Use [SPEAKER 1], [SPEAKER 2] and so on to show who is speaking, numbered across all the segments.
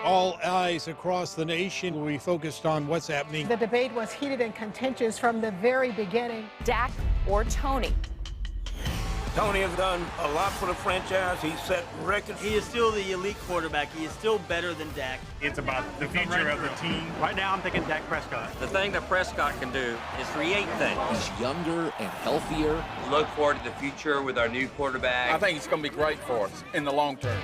[SPEAKER 1] All eyes across the nation will be focused on what's happening.
[SPEAKER 2] The debate was heated and contentious from the very beginning.
[SPEAKER 3] Dak or Tony?
[SPEAKER 4] Tony has done a lot for the franchise. He's set records.
[SPEAKER 5] He is still the elite quarterback. He is still better than Dak.
[SPEAKER 6] It's about the future of the team.
[SPEAKER 5] Right now, I'm thinking Dak Prescott.
[SPEAKER 7] The thing that Prescott can do is create things.
[SPEAKER 8] He's younger and healthier.
[SPEAKER 7] Look forward to the future with our new quarterback.
[SPEAKER 9] I think it's going to be great for us in the long term.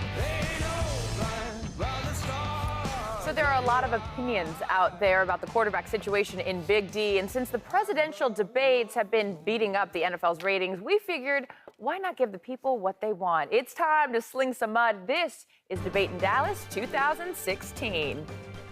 [SPEAKER 3] So there are a lot of opinions out there about the quarterback situation in Big D. And since the presidential debates have been beating up the NFL's ratings, we figured, why not give the people what they want? It's time to sling some mud. This is Debate in Dallas 2016.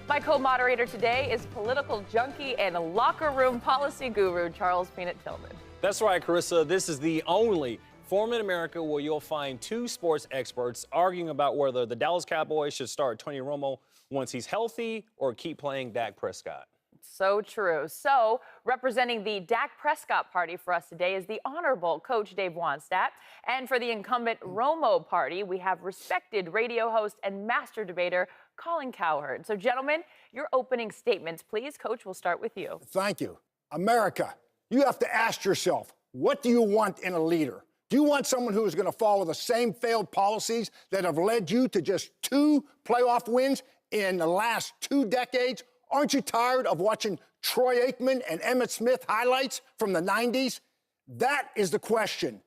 [SPEAKER 3] My co-moderator today is political junkie and locker room policy guru, Charles Peanut Tillman.
[SPEAKER 10] That's right, Cahrissa. This is the only forum in America where you'll find two sports experts arguing about whether the Dallas Cowboys should start Tony Romo once he's healthy or keep playing Dak Prescott.
[SPEAKER 3] So true. So, representing the Dak Prescott party for us today is the Honorable Coach Dave Wannstedt. And for the incumbent Romo party, we have respected radio host and master debater Colin Cowherd. So, gentlemen, your opening statements, please. Coach, we'll start with you.
[SPEAKER 11] Thank you. America, you have to ask yourself, what do you want in a leader? Do you want someone who is going to follow the same failed policies that have led you to just 2 playoff wins in the last 2 decades? Aren't you tired of watching Troy Aikman and Emmitt Smith highlights from the 90s? That is the question.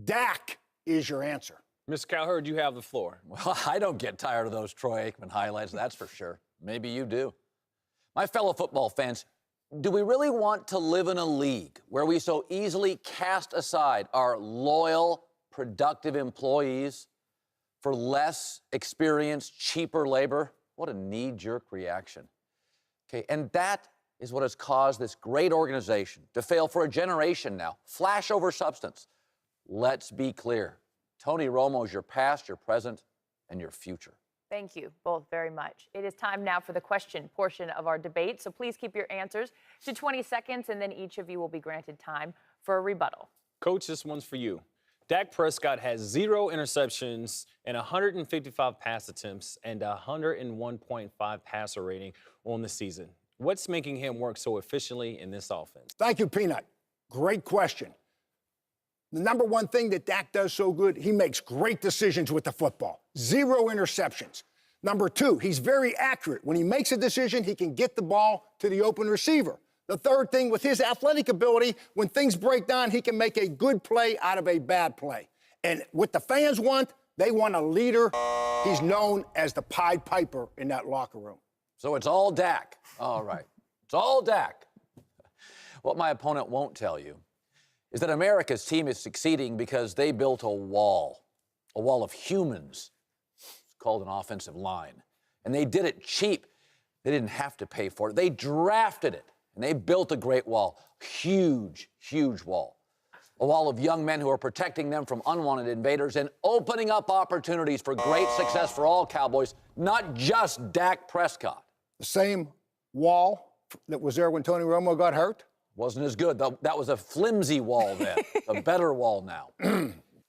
[SPEAKER 11] Dak is your answer.
[SPEAKER 10] Mr. Cowherd, you have the floor.
[SPEAKER 8] Well, I don't get tired of those Troy Aikman highlights, that's for sure. Maybe you do. My fellow football fans, do we really want to live in a league where we so easily cast aside our loyal, productive employees for less experienced, cheaper labor? What a knee-jerk reaction. Okay, and that is what has caused this great organization to fail for a generation now. Flash over substance. Let's be clear. Tony Romo is your past, your present, and your future.
[SPEAKER 3] Thank you both very much. It is time now for the question portion of our debate, so please keep your answers to 20 seconds, and then each of you will be granted time for a rebuttal.
[SPEAKER 10] Coach, this one's for you. Dak Prescott has 0 interceptions and 155 pass attempts and 101.5 passer rating on the season. What's making him work so efficiently in this offense?
[SPEAKER 11] Thank you, Peanut. Great question. The number one thing that Dak does so good, he makes great decisions with the football. 0 interceptions. Number 2, he's very accurate. When he makes a decision, he can get the ball to the open receiver. The third thing, with his athletic ability, when things break down, he can make a good play out of a bad play. And what the fans want, they want a leader. He's known as the Pied Piper in that locker room.
[SPEAKER 8] So it's all Dak. All right. It's all Dak. What my opponent won't tell you is that America's team is succeeding because they built a wall of humans. It's called an offensive line. And they did it cheap. They didn't have to pay for it. They drafted it, and they built a great wall. Huge, huge wall. A wall of young men who are protecting them from unwanted invaders and opening up opportunities for great success for all Cowboys, not just Dak Prescott.
[SPEAKER 11] The same wall that was there when Tony Romo got hurt?
[SPEAKER 8] Wasn't as good. That was a flimsy wall then. A better wall now.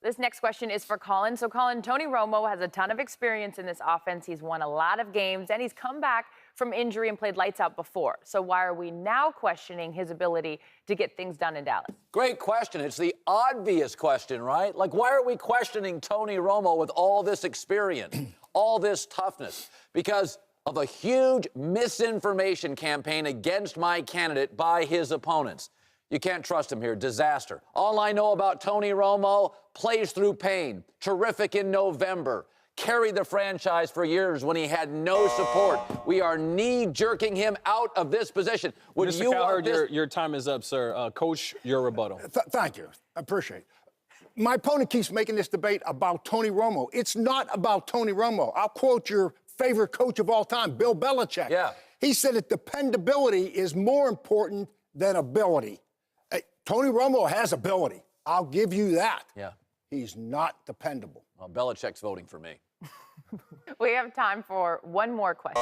[SPEAKER 3] This next question is for Colin. So, Colin, Tony Romo has a ton of experience in this offense. He's won a lot of games, and he's come back from injury and played lights out before. So why are we now questioning his ability to get things done in Dallas?
[SPEAKER 8] Great question. It's the obvious question, right? Like, why are we questioning Tony Romo with all this experience, all this toughness? Because of a huge misinformation campaign against my candidate by his opponents. You can't trust him here. Disaster. All I know about Tony Romo, plays through pain, terrific in November, carried the franchise for years when he had no support. We are knee-jerking him out of this position.
[SPEAKER 10] Would Mr. Cowherd, your time is up, sir. Coach, your rebuttal.
[SPEAKER 11] Thank you. I appreciate it. My opponent keeps making this debate about Tony Romo. It's not about Tony Romo. I'll quote your favorite coach of all time, Bill Belichick.
[SPEAKER 8] Yeah.
[SPEAKER 11] He said that dependability is more important than ability. Tony Romo has ability. I'll give you that.
[SPEAKER 8] Yeah.
[SPEAKER 11] He's not dependable.
[SPEAKER 8] Well, Belichick's voting for me.
[SPEAKER 3] We have time for one more question.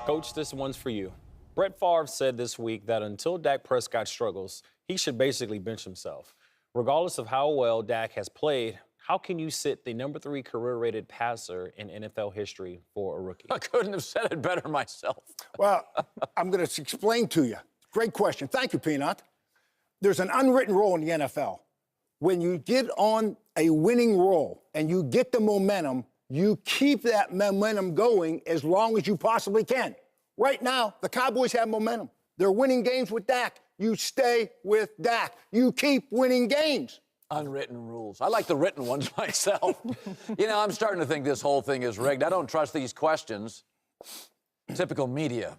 [SPEAKER 10] Coach, this one's for you. Brett Favre said this week that until Dak Prescott struggles, he should basically bench himself. Regardless of how well Dak has played, How can you sit the number 3 career-rated passer in NFL history for a rookie?
[SPEAKER 8] I couldn't have said it better myself.
[SPEAKER 11] Well, I'm going to explain to you. Great question. Thank you, Peanut. There's an unwritten rule in the NFL. When you get on a winning roll and you get the momentum, you keep that momentum going as long as you possibly can. Right now, the Cowboys have momentum. They're winning games with Dak. You stay with Dak. You keep winning games.
[SPEAKER 8] Unwritten rules. I like the written ones myself. You know, I'm starting to think this whole thing is rigged. I don't trust these questions. Typical media.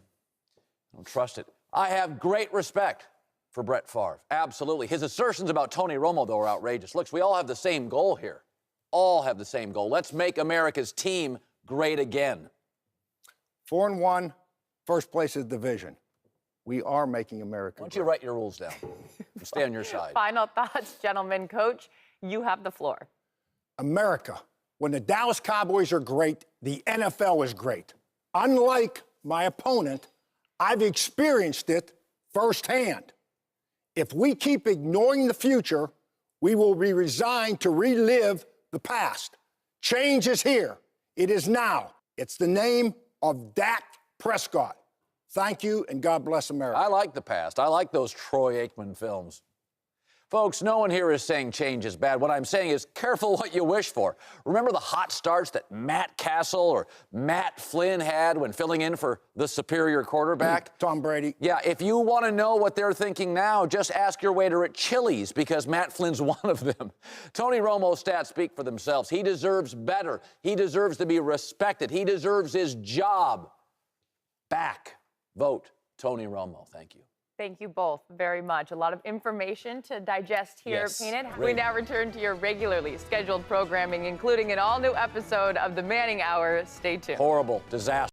[SPEAKER 8] I don't trust it. I have great respect for Brett Favre. Absolutely. His assertions about Tony Romo, though, are outrageous. Look, we all have the same goal here. All have the same goal. Let's make America's team great again.
[SPEAKER 11] 4-1, first place of the division. We are making America
[SPEAKER 8] Why don't
[SPEAKER 11] great.
[SPEAKER 8] you write your rules down and stay on your side?
[SPEAKER 3] Final thoughts, gentlemen. Coach, you have the floor.
[SPEAKER 11] America, when the Dallas Cowboys are great, the NFL is great. Unlike my opponent, I've experienced it firsthand. If we keep ignoring the future, we will be resigned to relive the past. Change is here. It is now. It's the name of Dak Prescott. Thank you, and God bless America.
[SPEAKER 8] I like the past. I like those Troy Aikman films. Folks, no one here is saying change is bad. What I'm saying is careful what you wish for. Remember the hot starts that Matt Castle or Matt Flynn had when filling in for the superior quarterback?
[SPEAKER 11] Tom Brady.
[SPEAKER 8] Yeah, if you want to know what they're thinking now, just ask your waiter at Chili's because Matt Flynn's one of them. Tony Romo's stats speak for themselves. He deserves better. He deserves to be respected. He deserves his job back. Vote Tony Romo. Thank you.
[SPEAKER 3] Thank you both very much. A lot of information to digest here,
[SPEAKER 8] Yes,
[SPEAKER 3] Peanut.
[SPEAKER 8] great.
[SPEAKER 3] We now return to your regularly scheduled programming, including an all-new episode of The Manning Hour. Stay tuned.
[SPEAKER 8] Horrible disaster.